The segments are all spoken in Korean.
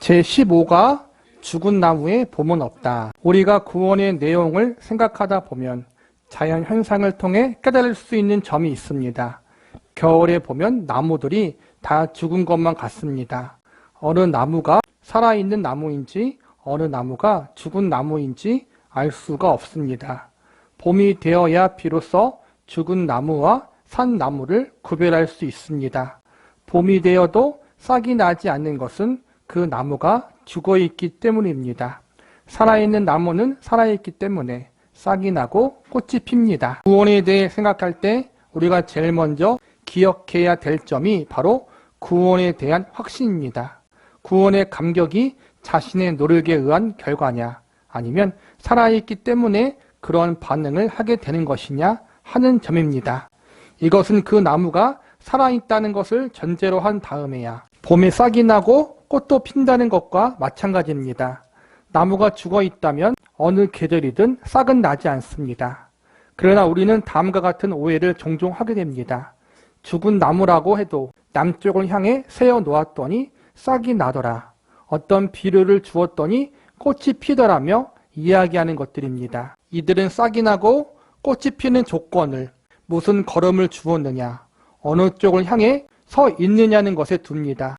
제15가 죽은 나무에 봄은 없다. 우리가 구원의 내용을 생각하다 보면 자연 현상을 통해 깨달을 수 있는 점이 있습니다. 겨울에 보면 나무들이 다 죽은 것만 같습니다. 어느 나무가 살아있는 나무인지 어느 나무가 죽은 나무인지 알 수가 없습니다. 봄이 되어야 비로소 죽은 나무와 산 나무를 구별할 수 있습니다. 봄이 되어도 싹이 나지 않는 것은 그 나무가 죽어있기 때문입니다. 살아있는 나무는 살아있기 때문에 싹이 나고 꽃이 핍니다. 구원에 대해 생각할 때 우리가 제일 먼저 기억해야 될 점이 바로 구원에 대한 확신입니다. 구원의 감격이 자신의 노력에 의한 결과냐, 아니면 살아있기 때문에 그런 반응을 하게 되는 것이냐 하는 점입니다. 이것은 그 나무가 살아있다는 것을 전제로 한 다음에야 봄에 싹이 나고 꽃도 핀다는 것과 마찬가지입니다. 나무가 죽어 있다면 어느 계절이든 싹은 나지 않습니다. 그러나 우리는 다음과 같은 오해를 종종 하게 됩니다. 죽은 나무라고 해도 남쪽을 향해 세워 놓았더니 싹이 나더라. 어떤 비료를 주었더니 꽃이 피더라며 이야기하는 것들입니다. 이들은 싹이 나고 꽃이 피는 조건을 무슨 걸음을 주었느냐, 어느 쪽을 향해 서 있느냐는 것에 둡니다.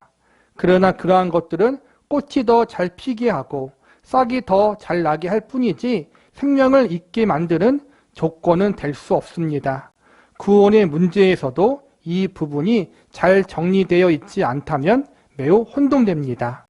그러나 그러한 것들은 꽃이 더 잘 피게 하고 싹이 더 잘 나게 할 뿐이지 생명을 잇게 만드는 조건은 될 수 없습니다. 구원의 문제에서도 이 부분이 잘 정리되어 있지 않다면 매우 혼동됩니다.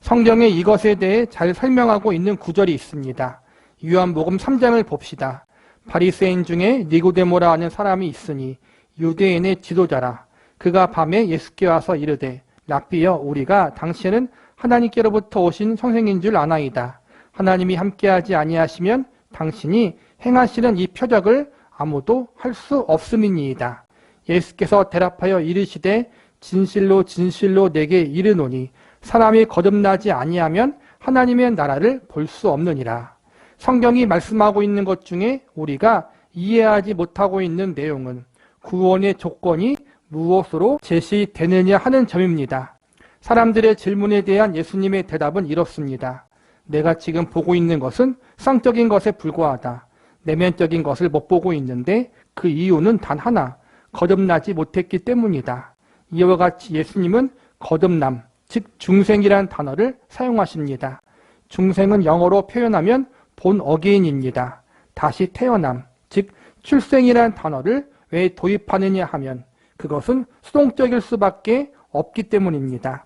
성경에 이것에 대해 잘 설명하고 있는 구절이 있습니다. 요한복음 3장을 봅시다. 바리새인 중에 니고데모라 하는 사람이 있으니 유대인의 지도자라. 그가 밤에 예수께 와서 이르되 랍비여, 우리가 당신은 하나님께로부터 오신 선생인 줄 아나이다. 하나님이 함께하지 아니하시면 당신이 행하시는 이 표적을 아무도 할 수 없음이니이다. 예수께서 대답하여 이르시되 진실로 진실로 내게 이르노니 사람이 거듭나지 아니하면 하나님의 나라를 볼 수 없느니라. 성경이 말씀하고 있는 것 중에 우리가 이해하지 못하고 있는 내용은 구원의 조건이 무엇으로 제시되느냐 하는 점입니다. 사람들의 질문에 대한 예수님의 대답은 이렇습니다. 내가 지금 보고 있는 것은 상적인 것에 불과하다. 내면적인 것을 못 보고 있는데 그 이유는 단 하나, 거듭나지 못했기 때문이다. 이와 같이 예수님은 거듭남, 즉 중생이라는 단어를 사용하십니다. 중생은 영어로 표현하면 본 어게인입니다. 다시 태어남, 즉 출생이라는 단어를 왜 도입하느냐 하면 그것은 수동적일 수밖에 없기 때문입니다.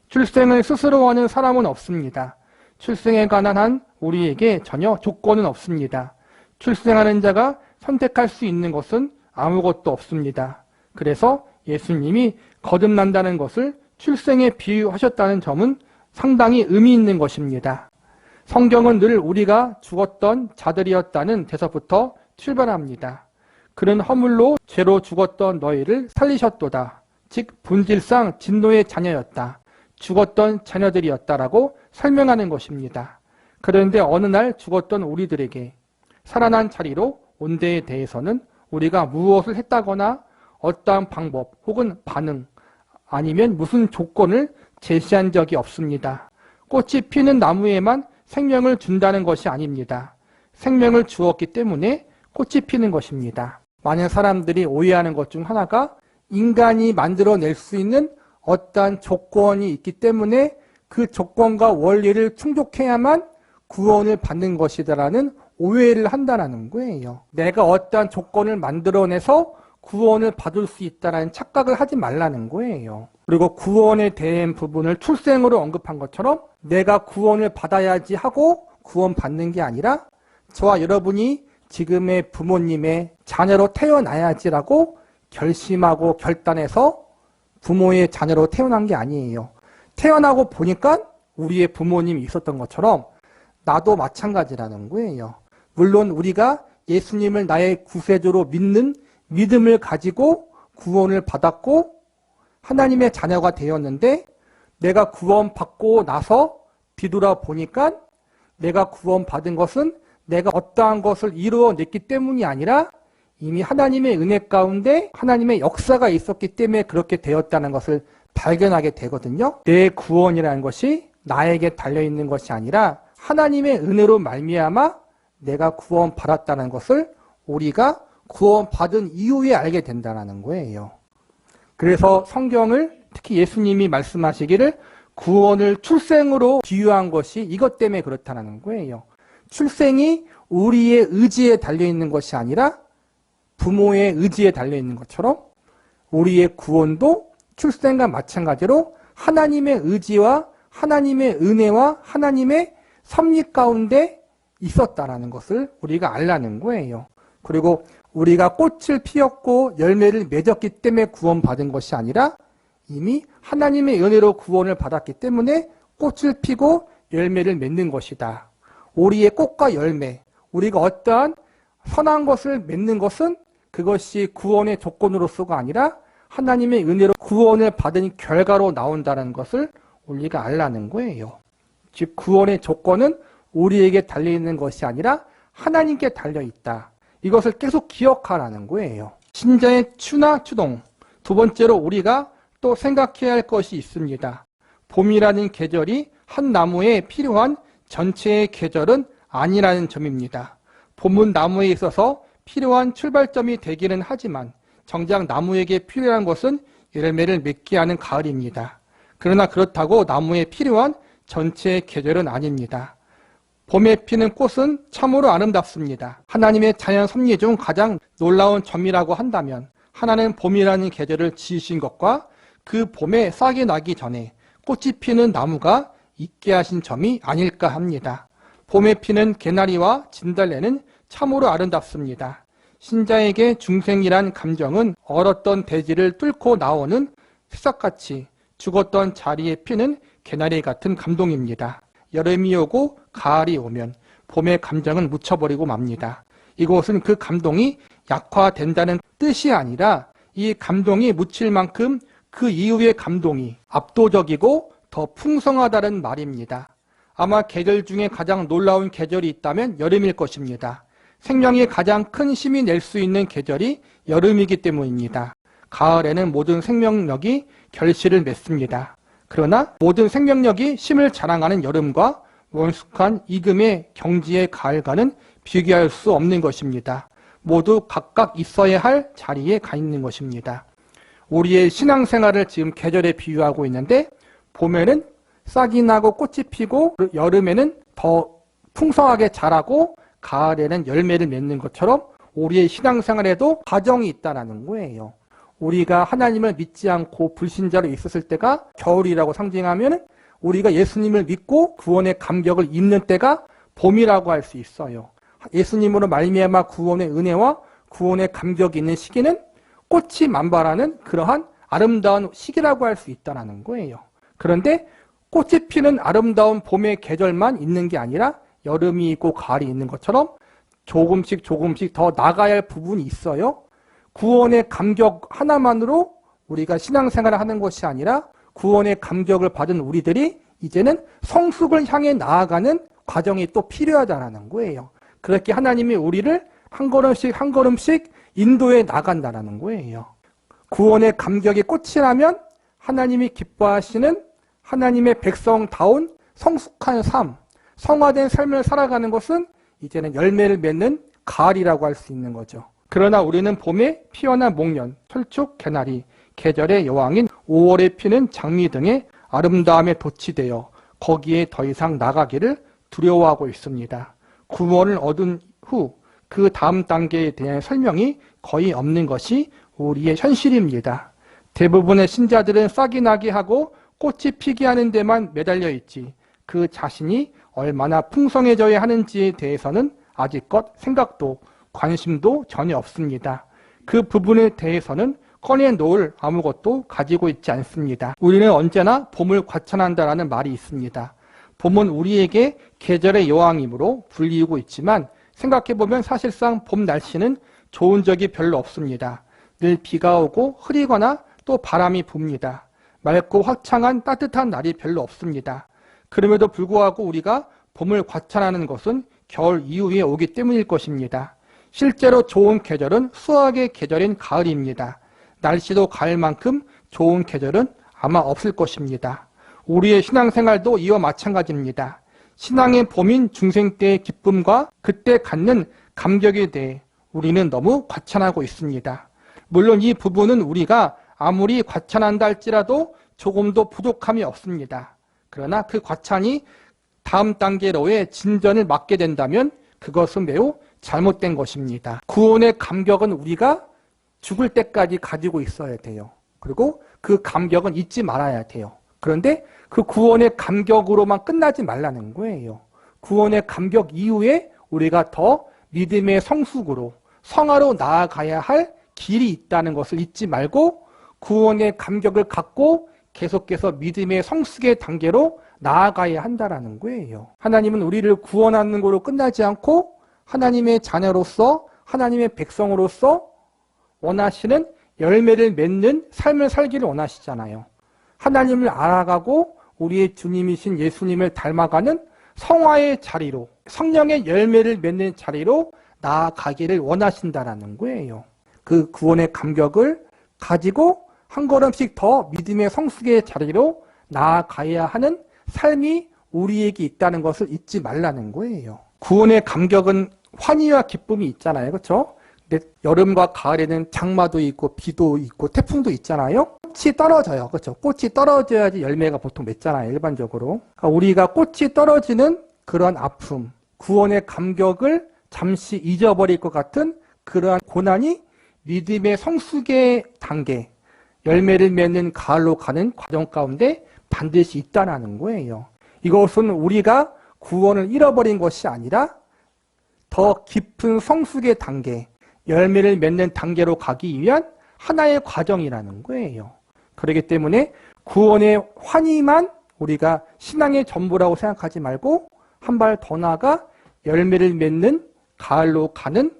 출생을 스스로 하는 사람은 없습니다. 출생에 관한 한 우리에게 전혀 조건은 없습니다. 출생하는 자가 선택할 수 있는 것은 아무것도 없습니다. 그래서 예수님이 거듭난다는 것을 출생에 비유하셨다는 점은 상당히 의미 있는 것입니다. 성경은 늘 우리가 죽었던 자들이었다는 데서부터 출발합니다. 그는 허물로 죄로 죽었던 너희를 살리셨도다. 즉 본질상 진노의 자녀였다. 죽었던 자녀들이었다라고 설명하는 것입니다. 그런데 어느 날 죽었던 우리들에게 살아난 자리로 온 데에 대해서는 우리가 무엇을 했다거나 어떠한 방법 혹은 반응 아니면 무슨 조건을 제시한 적이 없습니다. 꽃이 피는 나무에만 생명을 준다는 것이 아닙니다. 생명을 주었기 때문에 꽃이 피는 것입니다. 많은 사람들이 오해하는 것 중 하나가 인간이 만들어낼 수 있는 어떠한 조건이 있기 때문에 그 조건과 원리를 충족해야만 구원을 받는 것이다라는 오해를 한다는 거예요. 내가 어떠한 조건을 만들어내서 구원을 받을 수 있다는 착각을 하지 말라는 거예요. 그리고 구원에 대한 부분을 출생으로 언급한 것처럼 내가 구원을 받아야지 하고 구원받는 게 아니라 저와 여러분이 지금의 부모님의 자녀로 태어나야지라고 결심하고 결단해서 부모의 자녀로 태어난 게 아니에요. 태어나고 보니까 우리의 부모님이 있었던 것처럼 나도 마찬가지라는 거예요. 물론 우리가 예수님을 나의 구세주로 믿는 믿음을 가지고 구원을 받았고 하나님의 자녀가 되었는데 내가 구원받고 나서 뒤돌아보니까 내가 구원받은 것은 내가 어떠한 것을 이루어냈기 때문이 아니라 이미 하나님의 은혜 가운데 하나님의 역사가 있었기 때문에 그렇게 되었다는 것을 발견하게 되거든요. 내 구원이라는 것이 나에게 달려있는 것이 아니라 하나님의 은혜로 말미암아 내가 구원받았다는 것을 우리가 구원받은 이후에 알게 된다는 거예요. 그래서 성경을 특히 예수님이 말씀하시기를 구원을 출생으로 비유한 것이 이것 때문에 그렇다는 거예요. 출생이 우리의 의지에 달려있는 것이 아니라 부모의 의지에 달려있는 것처럼 우리의 구원도 출생과 마찬가지로 하나님의 의지와 하나님의 은혜와 하나님의 섭리 가운데 있었다라는 것을 우리가 알라는 거예요. 그리고 우리가 꽃을 피웠고 열매를 맺었기 때문에 구원받은 것이 아니라 이미 하나님의 은혜로 구원을 받았기 때문에 꽃을 피고 열매를 맺는 것이다. 우리의 꽃과 열매, 우리가 어떠한 선한 것을 맺는 것은 그것이 구원의 조건으로서가 아니라 하나님의 은혜로 구원을 받은 결과로 나온다는 것을 우리가 알라는 거예요. 즉 구원의 조건은 우리에게 달려있는 것이 아니라 하나님께 달려있다. 이것을 계속 기억하라는 거예요. 신자의 추나 추동. 두 번째로 우리가 또 생각해야 할 것이 있습니다. 봄이라는 계절이 한 나무에 필요한 전체의 계절은 아니라는 점입니다. 봄은 나무에 있어서 필요한 출발점이 되기는 하지만 정작 나무에게 필요한 것은 열매를 맺게 하는 가을입니다. 그러나 그렇다고 나무에 필요한 전체의 계절은 아닙니다. 봄에 피는 꽃은 참으로 아름답습니다. 하나님의 자연 섭리 중 가장 놀라운 점이라고 한다면 하나는 봄이라는 계절을 지으신 것과 그 봄에 싹이 나기 전에 꽃이 피는 나무가 있게 하신 점이 아닐까 합니다. 봄에 피는 개나리와 진달래는 참으로 아름답습니다. 신자에게 중생이란 감정은 얼었던 대지를 뚫고 나오는 새싹같이 죽었던 자리에 피는 개나리 같은 감동입니다. 여름이 오고 가을이 오면 봄의 감정은 묻혀버리고 맙니다. 이것은 그 감동이 약화된다는 뜻이 아니라 이 감동이 묻힐 만큼 그 이후의 감동이 압도적이고 더 풍성하다는 말입니다. 아마 계절 중에 가장 놀라운 계절이 있다면 여름일 것입니다. 생명이 가장 큰 힘이 낼 수 있는 계절이 여름이기 때문입니다. 가을에는 모든 생명력이 결실을 맺습니다. 그러나 모든 생명력이 힘을 자랑하는 여름과 원숙한 이금의 경지의 가을과는 비교할 수 없는 것입니다. 모두 각각 있어야 할 자리에 가 있는 것입니다. 우리의 신앙생활을 지금 계절에 비유하고 있는데 봄에는 싹이 나고 꽃이 피고 여름에는 더 풍성하게 자라고 가을에는 열매를 맺는 것처럼 우리의 신앙생활에도 과정이 있다는 거예요. 우리가 하나님을 믿지 않고 불신자로 있었을 때가 겨울이라고 상징하면 우리가 예수님을 믿고 구원의 감격을 입는 때가 봄이라고 할 수 있어요. 예수님으로 말미암아 구원의 은혜와 구원의 감격이 있는 시기는 꽃이 만발하는 그러한 아름다운 시기라고 할 수 있다는 거예요. 그런데 꽃이 피는 아름다운 봄의 계절만 있는 게 아니라 여름이 있고 가을이 있는 것처럼 조금씩 더 나가야 할 부분이 있어요. 구원의 감격 하나만으로 우리가 신앙생활을 하는 것이 아니라 구원의 감격을 받은 우리들이 이제는 성숙을 향해 나아가는 과정이 또 필요하다는 거예요. 그렇게 하나님이 우리를 한 걸음씩 인도해 나간다는 거예요. 구원의 감격의 꽃이라면 하나님이 기뻐하시는 하나님의 백성다운 성숙한 삶, 성화된 삶을 살아가는 것은 이제는 열매를 맺는 가을이라고 할 수 있는 거죠. 그러나 우리는 봄에 피어난 목련, 철쭉, 개나리, 계절의 여왕인 5월에 피는 장미 등의 아름다움에 도취되어 거기에 더 이상 나가기를 두려워하고 있습니다. 구원을 얻은 후 그 다음 단계에 대한 설명이 거의 없는 것이 우리의 현실입니다. 대부분의 신자들은 싹이 나게 하고 꽃이 피게 하는 데만 매달려 있지 그 자신이 얼마나 풍성해져야 하는지에 대해서는 아직껏 생각도 관심도 전혀 없습니다. 그 부분에 대해서는 꺼내놓을 아무것도 가지고 있지 않습니다. 우리는 언제나 봄을 과찬한다라는 말이 있습니다. 봄은 우리에게 계절의 여왕이므로 불리우고 있지만 생각해보면 사실상 봄 날씨는 좋은 적이 별로 없습니다. 늘 비가 오고 흐리거나 또 바람이 붑니다. 맑고 화창한 따뜻한 날이 별로 없습니다. 그럼에도 불구하고 우리가 봄을 과찬하는 것은 겨울 이후에 오기 때문일 것입니다. 실제로 좋은 계절은 수학의 계절인 가을입니다. 날씨도 가을만큼 좋은 계절은 아마 없을 것입니다. 우리의 신앙생활도 이와 마찬가지입니다. 신앙의 봄인 중생 때의 기쁨과 그때 갖는 감격에 대해 우리는 너무 과찬하고 있습니다. 물론 이 부분은 우리가 아무리 과찬한다 할지라도 조금도 부족함이 없습니다. 그러나 그 과찬이 다음 단계로의 진전을 막게 된다면 그것은 매우 잘못된 것입니다. 구원의 감격은 우리가 죽을 때까지 가지고 있어야 돼요. 그리고 그 감격은 잊지 말아야 돼요. 그런데 그 구원의 감격으로만 끝나지 말라는 거예요. 구원의 감격 이후에 우리가 더 믿음의 성숙으로 성화로 나아가야 할 길이 있다는 것을 잊지 말고 구원의 감격을 갖고 계속해서 믿음의 성숙의 단계로 나아가야 한다는 거예요. 하나님은 우리를 구원하는 거로 끝나지 않고 하나님의 자녀로서 하나님의 백성으로서 원하시는 열매를 맺는 삶을 살기를 원하시잖아요. 하나님을 알아가고 우리의 주님이신 예수님을 닮아가는 성화의 자리로 성령의 열매를 맺는 자리로 나아가기를 원하신다라는 거예요. 그 구원의 감격을 가지고 한 걸음씩 더 믿음의 성숙의 자리로 나아가야 하는 삶이 우리에게 있다는 것을 잊지 말라는 거예요. 구원의 감격은 환희와 기쁨이 있잖아요. 그렇죠? 근데 여름과 가을에는 장마도 있고 비도 있고 태풍도 있잖아요. 꽃이 떨어져요. 그렇죠? 꽃이 떨어져야지 열매가 보통 맺잖아요. 일반적으로. 그러니까 우리가 꽃이 떨어지는 그런 아픔, 구원의 감격을 잠시 잊어버릴 것 같은 그러한 고난이 믿음의 성숙의 단계, 열매를 맺는 가을로 가는 과정 가운데 반드시 있다는 거예요. 이것은 우리가 구원을 잃어버린 것이 아니라 더 깊은 성숙의 단계, 열매를 맺는 단계로 가기 위한 하나의 과정이라는 거예요. 그렇기 때문에 구원의 환희만 우리가 신앙의 전부라고 생각하지 말고 한 발 더 나아가 열매를 맺는 가을로 가는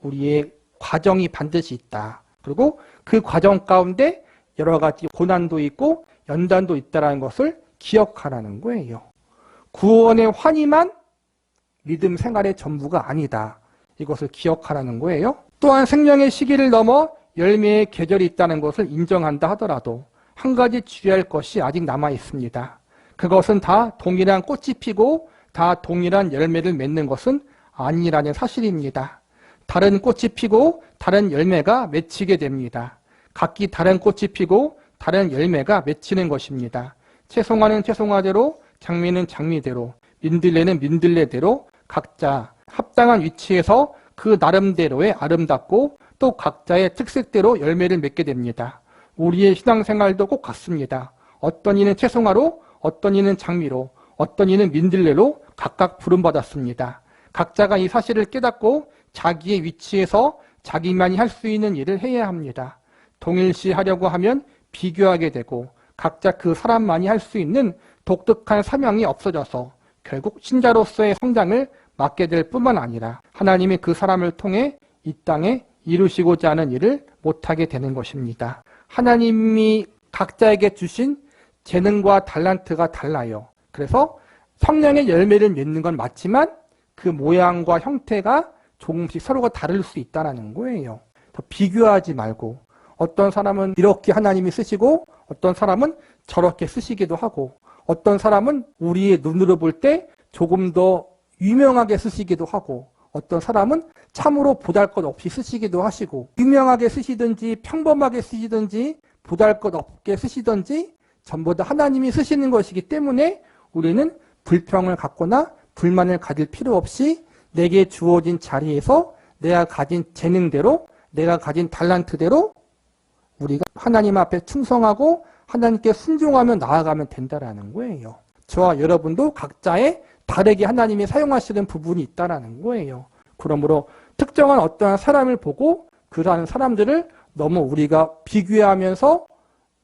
우리의 과정이 반드시 있다. 그리고 그 과정 가운데 여러 가지 고난도 있고 연단도 있다는 것을 기억하라는 거예요. 구원의 환희만 믿음 생활의 전부가 아니다. 이것을 기억하라는 거예요. 또한 생명의 시기를 넘어 열매의 계절이 있다는 것을 인정한다 하더라도 한 가지 주의할 것이 아직 남아 있습니다. 그것은 다 동일한 꽃이 피고 다 동일한 열매를 맺는 것은 아니라는 사실입니다. 다른 꽃이 피고 다른 열매가 맺히게 됩니다. 각기 다른 꽃이 피고 다른 열매가 맺히는 것입니다. 채송화는 채송화대로, 장미는 장미대로, 민들레는 민들레대로 각자 합당한 위치에서 그 나름대로의 아름답고 또 각자의 특색대로 열매를 맺게 됩니다. 우리의 신앙생활도 꼭 같습니다. 어떤 이는 채송화로, 어떤 이는 장미로, 어떤 이는 민들레로 각각 부름받았습니다. 각자가 이 사실을 깨닫고 자기의 위치에서 자기만이 할 수 있는 일을 해야 합니다. 동일시하려고 하면 비교하게 되고 각자 그 사람만이 할 수 있는 독특한 사명이 없어져서 결국 신자로서의 성장을 맡게 될 뿐만 아니라 하나님이 그 사람을 통해 이 땅에 이루시고자 하는 일을 못하게 되는 것입니다. 하나님이 각자에게 주신 재능과 달란트가 달라요. 그래서 성령의 열매를 맺는 건 맞지만 그 모양과 형태가 조금씩 서로가 다를 수 있다는 거예요. 더 비교하지 말고 어떤 사람은 이렇게 하나님이 쓰시고 어떤 사람은 저렇게 쓰시기도 하고 어떤 사람은 우리의 눈으로 볼 때 조금 더 유명하게 쓰시기도 하고 어떤 사람은 참으로 보잘것없이 쓰시기도 하시고 유명하게 쓰시든지 평범하게 쓰시든지 보잘것없게 쓰시든지 전부 다 하나님이 쓰시는 것이기 때문에 우리는 불평을 갖거나 불만을 가질 필요 없이 내게 주어진 자리에서 내가 가진 재능대로 내가 가진 달란트대로 우리가 하나님 앞에 충성하고 하나님께 순종하며 나아가면 된다는 거예요. 저와 여러분도 각자의 다르게 하나님이 사용하시는 부분이 있다는 거예요. 그러므로 특정한 어떠한 사람을 보고 그러한 사람들을 너무 우리가 비교하면서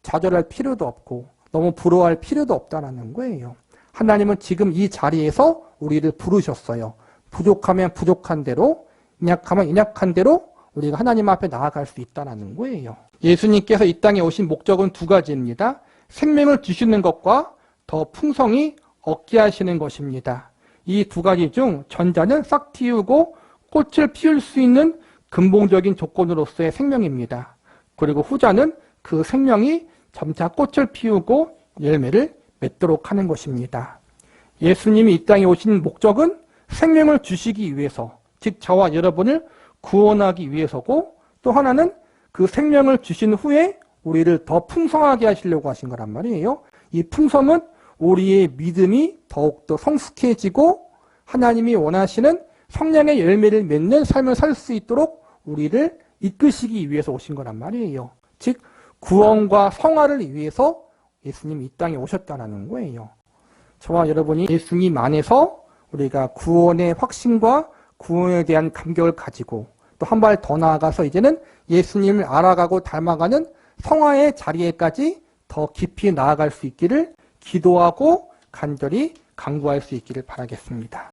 좌절할 필요도 없고 너무 부러워할 필요도 없다는 거예요. 하나님은 지금 이 자리에서 우리를 부르셨어요. 부족하면 부족한 대로, 연약하면 연약한 대로 우리가 하나님 앞에 나아갈 수 있다는 거예요. 예수님께서 이 땅에 오신 목적은 두 가지입니다. 생명을 주시는 것과 더 풍성히 얻게 하시는 것입니다. 이 두 가지 중 전자는 싹 틔우고 꽃을 피울 수 있는 근본적인 조건으로서의 생명입니다. 그리고 후자는 그 생명이 점차 꽃을 피우고 열매를 맺도록 하는 것입니다. 예수님이 이 땅에 오신 목적은 생명을 주시기 위해서, 즉 저와 여러분을 구원하기 위해서고, 또 하나는 그 생명을 주신 후에 우리를 더 풍성하게 하시려고 하신 거란 말이에요. 이 풍성은 우리의 믿음이 더욱더 성숙해지고 하나님이 원하시는 성령의 열매를 맺는 삶을 살 수 있도록 우리를 이끄시기 위해서 오신 거란 말이에요. 즉 구원과 성화를 위해서 예수님이 이 땅에 오셨다는 거예요. 저와 여러분이 예수님 안에서 우리가 구원의 확신과 구원에 대한 감격을 가지고 또 한 발 더 나아가서 이제는 예수님을 알아가고 닮아가는 성화의 자리에까지 더 깊이 나아갈 수 있기를 기도하고 간절히 간구할 수 있기를 바라겠습니다.